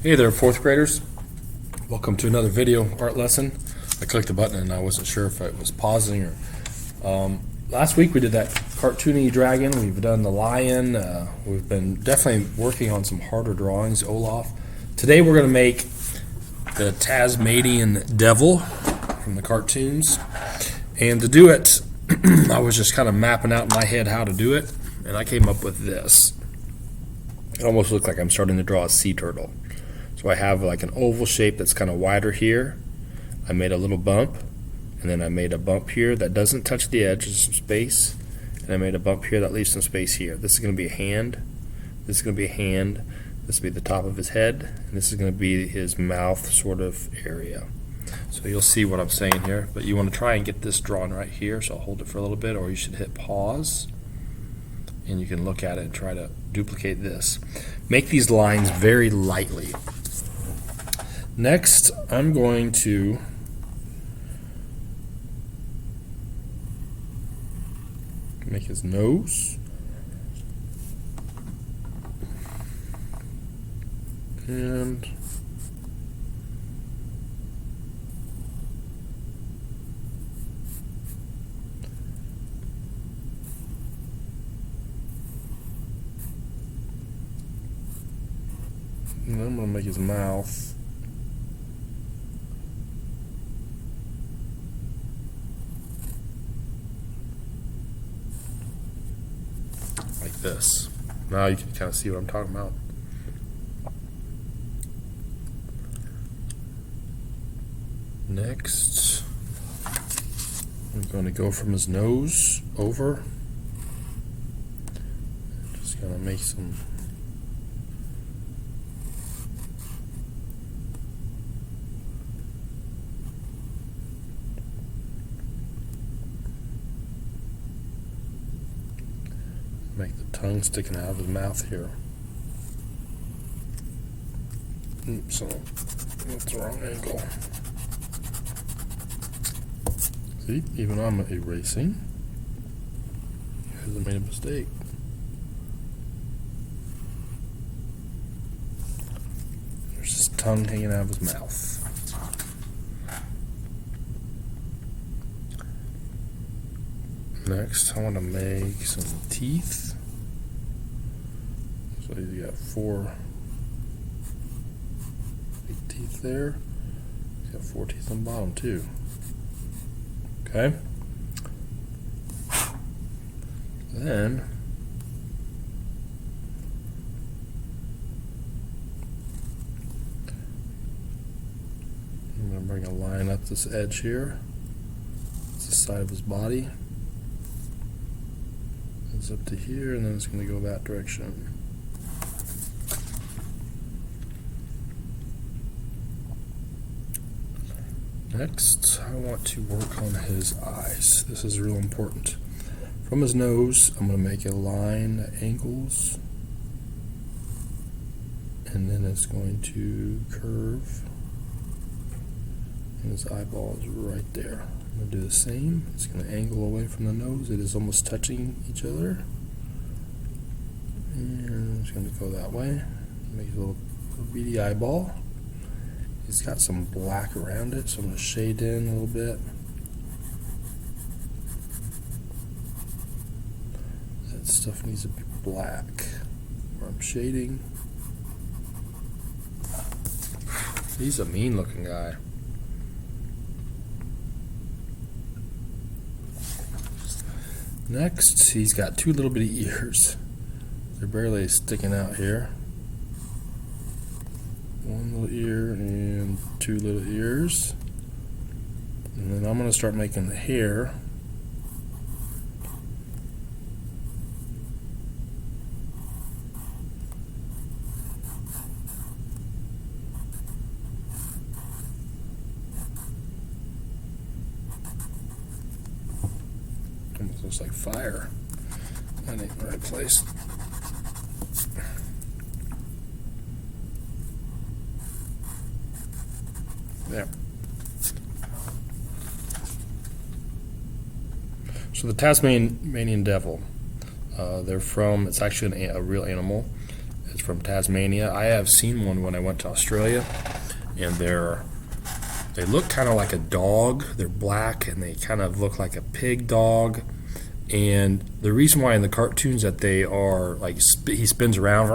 Hey there, fourth graders. Welcome to another video art lesson. I clicked the button and I wasn't sure if it was pausing or. Last week we did that cartoony dragon. We've done the lion. We've been definitely working on some harder drawings, Olaf. Today we're going to make the Tasmanian devil from the cartoons. And to do it, I was just kind of mapping out in my head how to do it, and I came up with this. It almost looks like I'm starting to draw a sea turtle. So I have like an oval shape that's kind of wider here. I made a little bump, and then I made a bump here that doesn't touch the edge, there's some space, and I made a bump here that leaves some space here. This is going to be a hand, this is going to be a hand, this will be the top of his head, and this is going to be his mouth sort of area. So you'll see what I'm saying here, but you want to try and get this drawn right here, so I'll hold it for a little bit, or you should hit pause, and you can look at it and try to duplicate this. Make these lines very lightly. Next, I'm going to make his nose. And then I'm going to make his mouth. Like this. Now you can kind of see what I'm talking about. Next, I'm going to go from his nose over. Just going to make some make the tongue sticking out of his mouth here. Oops, that's the wrong angle. See, even I'm erasing because I made a mistake. There's his tongue hanging out of his mouth. Next, I want to make some teeth. So you got 4 big teeth there. He's got 4 teeth on the bottom too. Okay. Then I'm going to bring a line up this edge here. It's the side of his body. It's up to here, and then it's going to go that direction. Next, I want to work on his eyes. This is real important. From his nose, I'm going to make a line that angles, and then it's going to curve, and his eyeball is right there. I'm going to do the same. It's going to angle away from the nose. It is almost touching each other. And it's going to go that way. Make a little beady eyeball. It's got some black around it, so I'm going to shade in a little bit. That stuff needs to be black where I'm shading. He's a mean looking guy. Next, he's got 2 little bitty ears. They're barely sticking out here. 1 little ear and 2 little ears. And then I'm going to start making the hair. Almost looks like fire. That ain't the right place. There. So the Tasmanian devil, they're from, it's actually a real animal, It's from Tasmania. I have seen one when I went to Australia, and they look kind of like a dog. They're black, and they kind of look like a pig dog. And the reason why in the cartoons that they are like, he spins around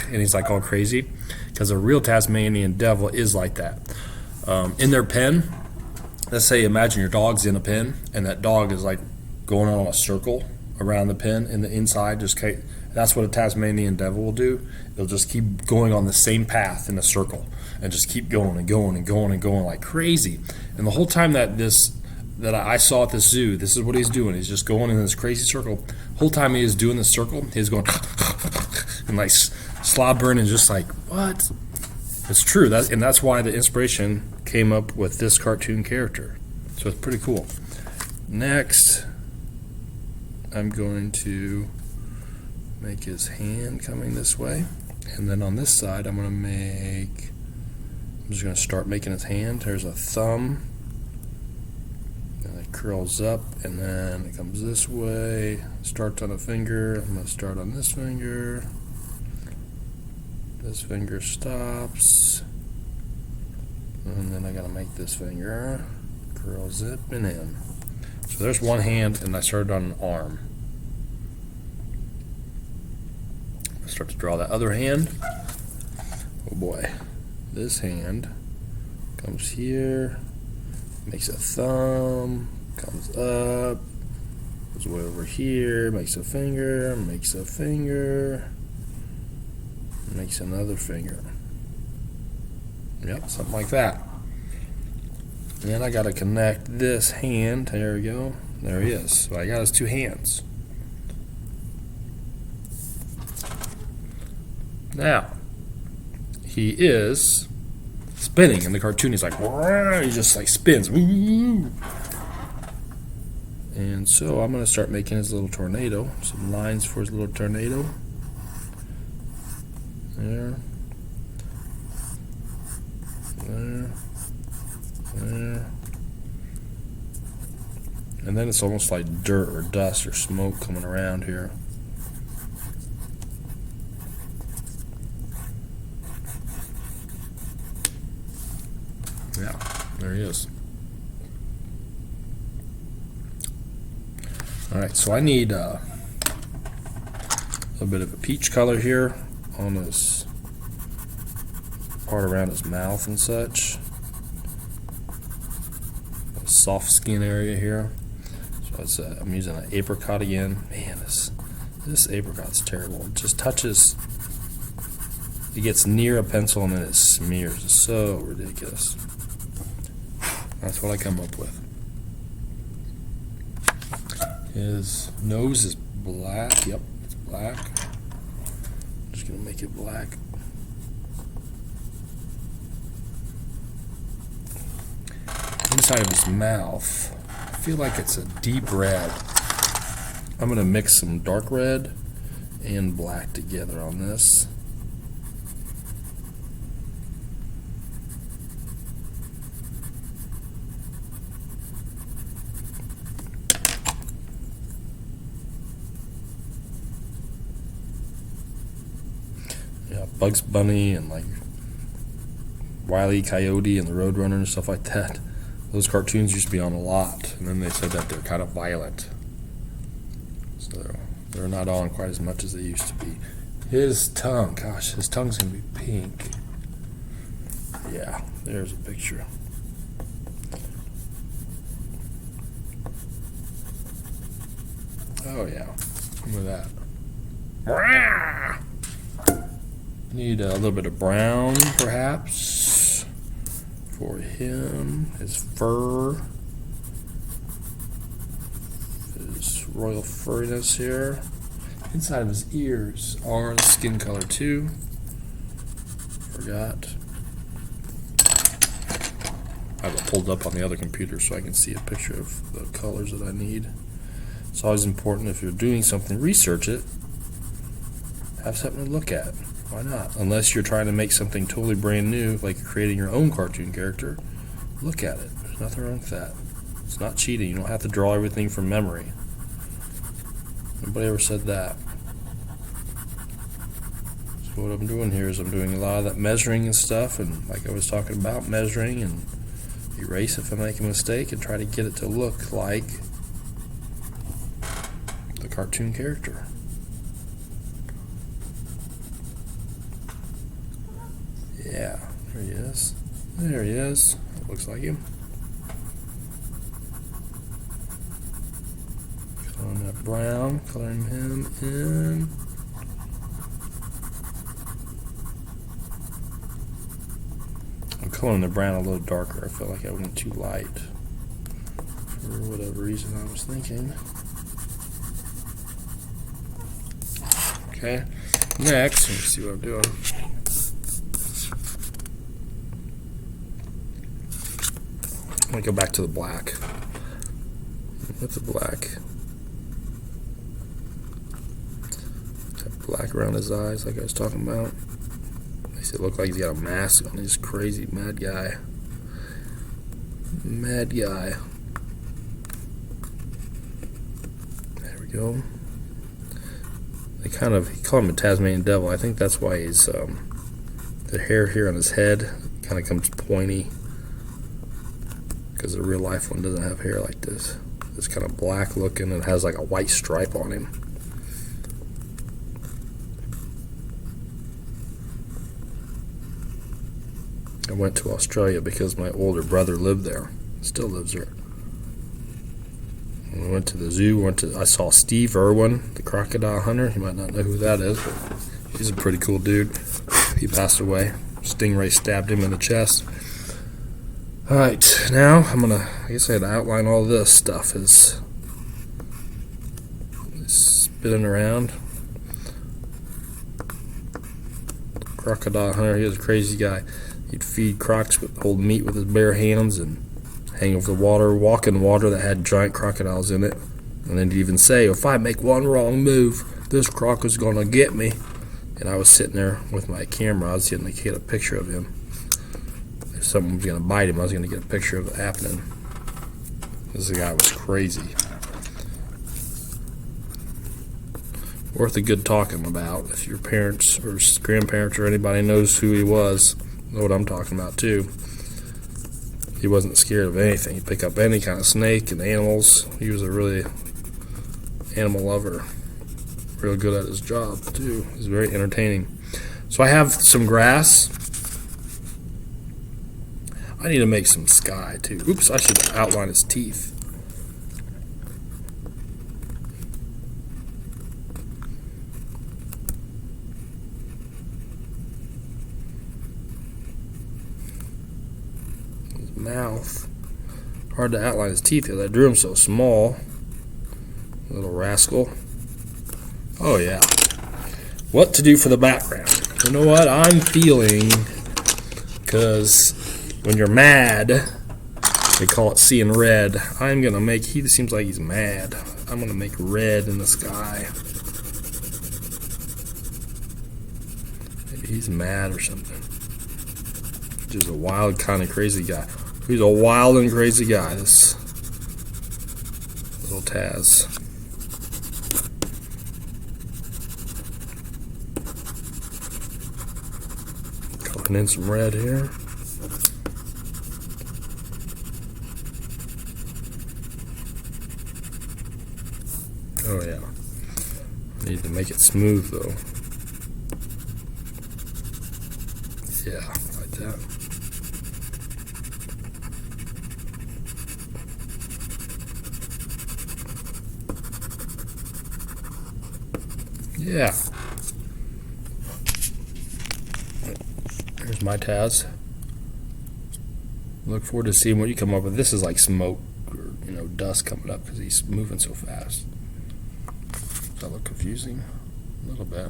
and he's like all crazy, because a real Tasmanian devil is like that. In their pen, let's say imagine your dog's in a pen, and that dog is like going on a circle around the pen in the inside. That's what a Tasmanian devil will do. It'll just keep going on the same path in a circle and just keep going and going and going and going like crazy. And the whole time that I saw at this zoo, this is what he's doing. He's just going in this crazy circle. The whole time he is doing this circle, he's going and like slobbering and just like, what? It's true. And that's why the inspiration came up with this cartoon character. So it's pretty cool. Next, I'm going to make his hand coming this way. And then on this side, I'm just going to start making his hand. There's a thumb. And it curls up, and then it comes this way. Starts on a finger. I'm going to start on this finger. This finger stops. And then I got to make this finger. Curls it and in. So there's one hand, and I started on an arm. I start to draw that other hand. Oh boy. This hand comes here, makes a thumb, comes up, goes way over here, makes a finger, makes another finger. Yep, something like that. And then I got to connect this hand. There we go. There he is. So I got his two hands. Now, he is spinning in the cartoon. He's like, he just like spins. And so I'm going to start making his little tornado. Some lines for his little tornado. There. There. There. And then it's almost like dirt or dust or smoke coming around here. Yeah, there he is. Alright, so I need a bit of a peach color here on this part around his mouth and such. A soft skin area here. So I'm using an apricot again. Man, this apricot's terrible. It just touches, it gets near a pencil and then it smears. It's so ridiculous. That's what I come up with. His nose is black. Yep, it's black. Just gonna make it black. Inside of his mouth, I feel like it's a deep red. I'm gonna mix some dark red and black together on this. Yeah, Bugs Bunny and like Wile E. Coyote and the Roadrunner and stuff like that. Those cartoons used to be on a lot, and then they said that they're kind of violent. So they're not on quite as much as they used to be. His tongue, gosh, his tongue's gonna be pink. Yeah, there's a picture. Oh yeah, look at that. Need a little bit of brown, perhaps, for him, his fur, his royal furriness here. Inside of his ears are the skin color too. Forgot. I have it pulled up on the other computer so I can see a picture of the colors that I need. It's always important if you're doing something, research it. Have something to look at. Why not? Unless you're trying to make something totally brand new, like you're creating your own cartoon character, look at it. There's nothing wrong with that. It's not cheating. You don't have to draw everything from memory. Nobody ever said that. So what I'm doing here is I'm doing a lot of that measuring and stuff, and like I was talking about, measuring and erase if I make a mistake and try to get it to look like the cartoon character. Yeah, there he is. There he is. That looks like him. Coloring that brown, coloring him in. I'm coloring the brown a little darker. I feel like I went too light for whatever reason I was thinking. Okay, next, let me see what I'm doing. I'm going to go back to the black. With the black. That black around his eyes like I was talking about. Makes it look like he's got a mask on. He's crazy mad guy. Mad guy. There we go. They he call him a Tasmanian devil. I think that's why he's the hair here on his head kind of comes pointy, because the real life one doesn't have hair like this. It's kind of black looking and has like a white stripe on him. I went to Australia because my older brother lived there. Still lives there. When we went to the zoo, I saw Steve Irwin, the crocodile hunter. You might not know who that is, but he's a pretty cool dude. He passed away. Stingray stabbed him in the chest. Alright, now I guess I had to outline all this stuff. Is spinning around. Crocodile hunter, he was a crazy guy. He'd feed crocs with old meat with his bare hands and hang over the water, walk in water that had giant crocodiles in it. And then he'd even say, if I make one wrong move, this croc is going to get me. And I was sitting there with my camera. I was getting to get a picture of him. If someone was going to bite him, I was going to get a picture of it happening. This guy was crazy. Worth a good talking about. If your parents or grandparents or anybody knows who he was, know what I'm talking about too. He wasn't scared of anything. He'd pick up any kind of snake and animals. He was a really animal lover. Real good at his job too. He was very entertaining. So I have some grass. I need to make some sky too. Oops, I should outline his teeth. His mouth. Hard to outline his teeth because I drew him so small. Little rascal. Oh yeah. What to do for the background? You know what I'm feeling? Because when you're mad, they call it seeing red. I'm gonna make. He seems like he's mad. I'm gonna make red in the sky. Maybe he's mad or something. Just a wild, kind of crazy guy. He's a wild and crazy guy. This little Taz. Coloring in some red here. Oh yeah. I need to make it smooth though. Yeah, like that. Yeah. Here's my Taz. Look forward to seeing what you come up with. This is like smoke or dust coming up because he's moving so fast. Does that look confusing? A little bit.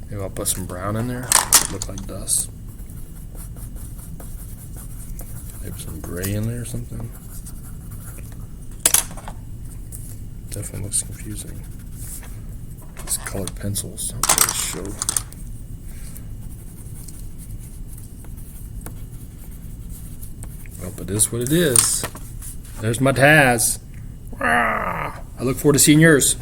Maybe I'll put some brown in there. Look like dust. Maybe some gray in there or something. Definitely looks confusing. These colored pencils don't really show. Well, but it is what it is. There's my Taz. I look forward to seeing yours.